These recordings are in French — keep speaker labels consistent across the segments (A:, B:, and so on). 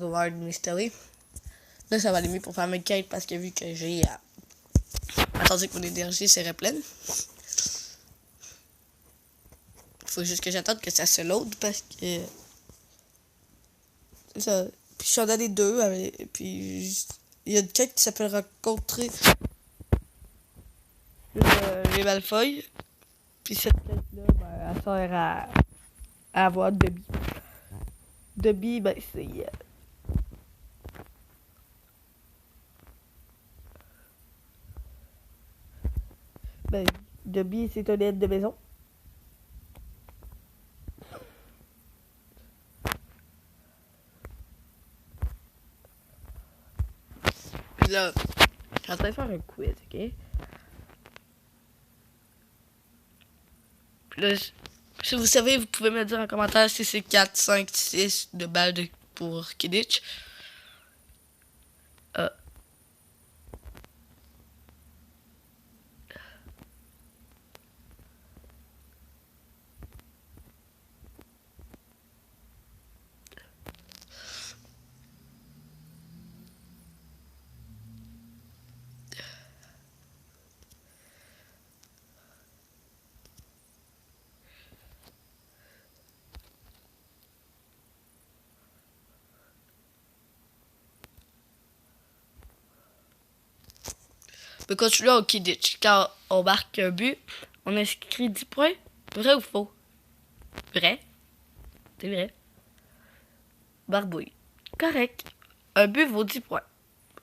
A: Hogwarts Mystery. Là, ça va aller mieux pour faire mes quêtes parce que vu que j'ai attendu que mon énergie serait pleine. Faut juste que j'attende que ça se load parce que... C'est ça. Puis je suis en année 2, puis il y a une quête qui s'appelle rencontrer les Malfoy. Puis cette quête-là, ben, elle sert à avoir Dobby. Dobby, ben c'est... Ben, Dobby, c'est un aide de maison. Puis là, je suis en train de faire un quiz, ok? Puis là, si vous savez, vous pouvez me dire en commentaire si c'est 4, 5, 6 de balles pour Quidditch. On peut continuer au Quidditch. Quand on marque un but, on inscrit 10 points. Vrai ou faux? Vrai. C'est vrai. Barbouille. Correct. Un but vaut 10 points.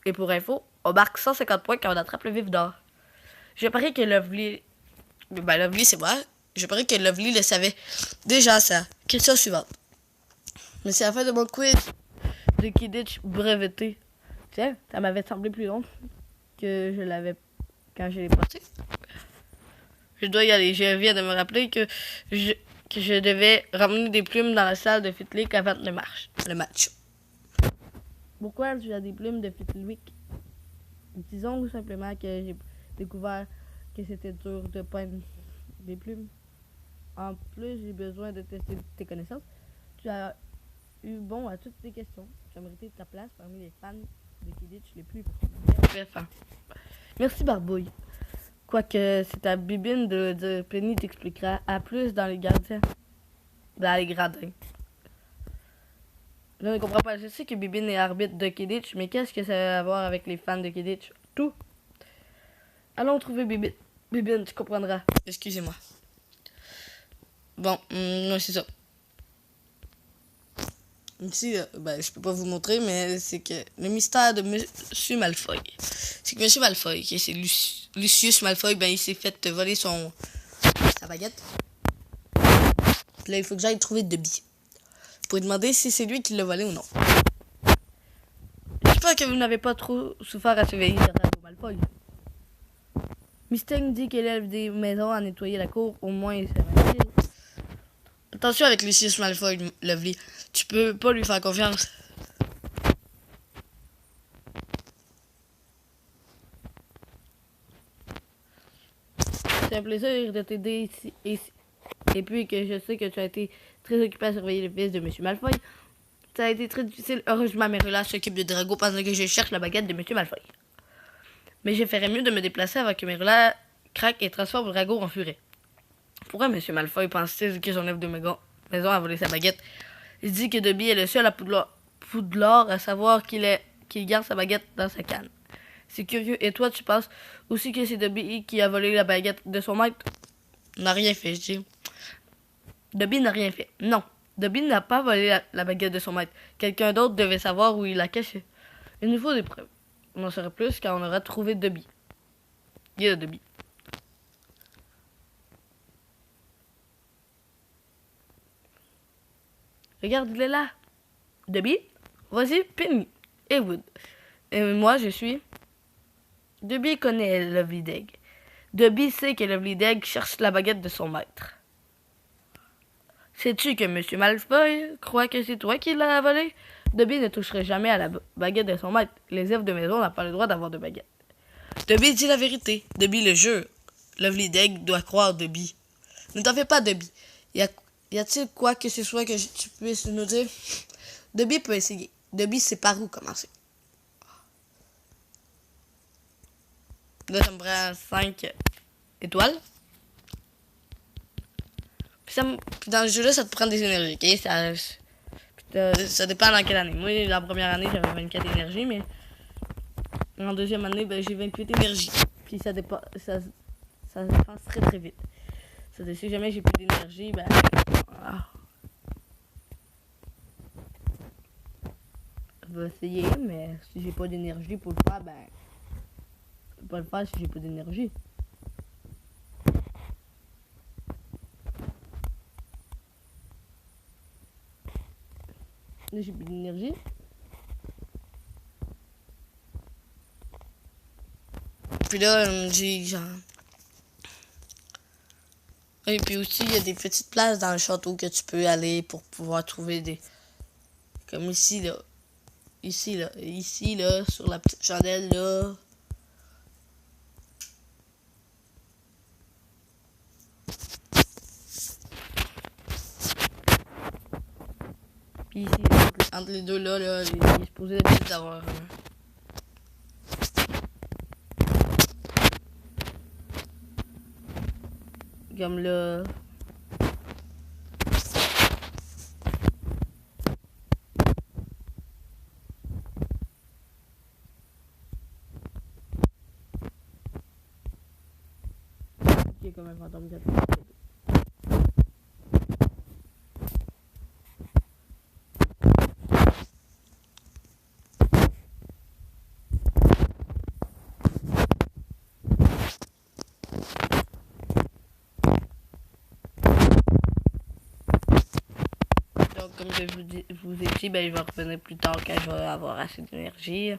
A: Et pour info, on marque 150 points quand on attrape le vif d'or. Je parie que Lovely... Ben, Lovely, c'est moi. Je parie que Lovely le savait déjà ça. Question suivante. Mais c'est la fin de mon quiz de Quidditch breveté. Tiens, ça m'avait semblé plus long que je l'avais quand je l'ai passé. Je dois y aller. Je viens de me rappeler que je devais ramener des plumes dans la salle de Fitlick avant le match. Pourquoi tu as des plumes de Fitlick? Disons simplement que j'ai découvert que c'était dur de peindre des plumes. En plus, j'ai besoin de tester tes connaissances. Tu as eu bon à toutes tes questions. Tu as mérité ta place parmi les fans de Quidditch les plus fervents. Merci Barbouille. Quoique c'est à Bibine de dire, Penny t'expliquera à plus dans les gardiens. Dans les gradins. Je ne comprends pas. Je sais que Bibine est arbitre de Quidditch, mais qu'est-ce que ça a à voir avec les fans de Quidditch? Tout. Allons trouver Bibine. Bibine, tu comprendras. Excusez-moi. Bon, non, c'est ça. Ici, ben, je peux pas vous montrer, mais c'est que le mystère de Monsieur Malfoy. C'est que Monsieur Malfoy, qui c'est Lucius Malfoy, ben il s'est fait voler sa baguette. Puis là, il faut que j'aille trouver Dobby. Pour lui demander si c'est lui qui l'a volé ou non. J'espère que vous n'avez pas trop souffert à surveiller Drago Malfoy. Mystère dit qu'elle élève des maisons à nettoyer la cour, au moins il serait utile. Attention avec Lucius Malfoy, Lovely. Tu peux pas lui faire confiance. C'est un plaisir de t'aider ici. Et puis que je sais que tu as été très occupé à surveiller le fils de Monsieur Malfoy. Ça a été très difficile. Heureusement, Merula s'occupe de Drago pendant que je cherche la baguette de Monsieur Malfoy. Mais je ferais mieux de me déplacer avant que Merula craque et transforme Drago en furie. Pourquoi Monsieur Malfoy pense-t-il que son œuvre de maison a volé sa baguette? Il dit que Dobby est le seul à Poudlard à savoir qu'il garde sa baguette dans sa canne. C'est curieux. Et toi, tu penses aussi que c'est Dobby qui a volé la baguette de son maître? N'a rien fait, je dis. Dobby n'a rien fait. Non. Dobby n'a pas volé la baguette de son maître. Quelqu'un d'autre devait savoir où il la cachait. Il nous faut des preuves. On en saura plus quand on aura trouvé Dobby. Il y a Dobby. Regarde, il est là. Dobby, vas-y, Penny et Wood. Et moi, je suis... Dobby connaît Lovely Deg. Dobby sait que Lovely Deg cherche la baguette de son maître. Sais-tu que Monsieur Malfoy croit que c'est toi qui l'as volée? Dobby ne toucherait jamais à la baguette de son maître. Les elfes de maison n'ont pas le droit d'avoir de baguette. Dobby dit la vérité. Dobby le jure. Lovely Deg doit croire Dobby. Ne t'en fais pas, Dobby. Y a-t-il quoi que ce soit que tu puisses nous dire? Dobby peut essayer. Debbie, c'est par où commencer? Là, ça me prend 5 étoiles. Puis dans le jeu-là, ça te prend des énergies, ok? Ça dépend dans quelle année. Moi, la première année, j'avais 24 énergies, mais en deuxième année, ben, j'ai 28 énergies. Puis ça dépense très très vite. Si jamais j'ai plus d'énergie, ben... Je vais essayer, mais si j'ai pas d'énergie pour le faire, ben... Je peux pas le faire si j'ai pas d'énergie. Là, j'ai plus d'énergie. Puis là, j'ai genre... Et puis aussi, il y a des petites places dans le château que tu peux aller pour pouvoir trouver des... Comme ici, là. Ici, là, sur la petite chandelle, là. Puis ici, entre les deux, là, il est supposé d'avoir... Comme là... Il y a comme un fantôme qui attend. Donc, comme je vous ai dit, ben, je vais revenir plus tard quand je vais avoir assez d'énergie.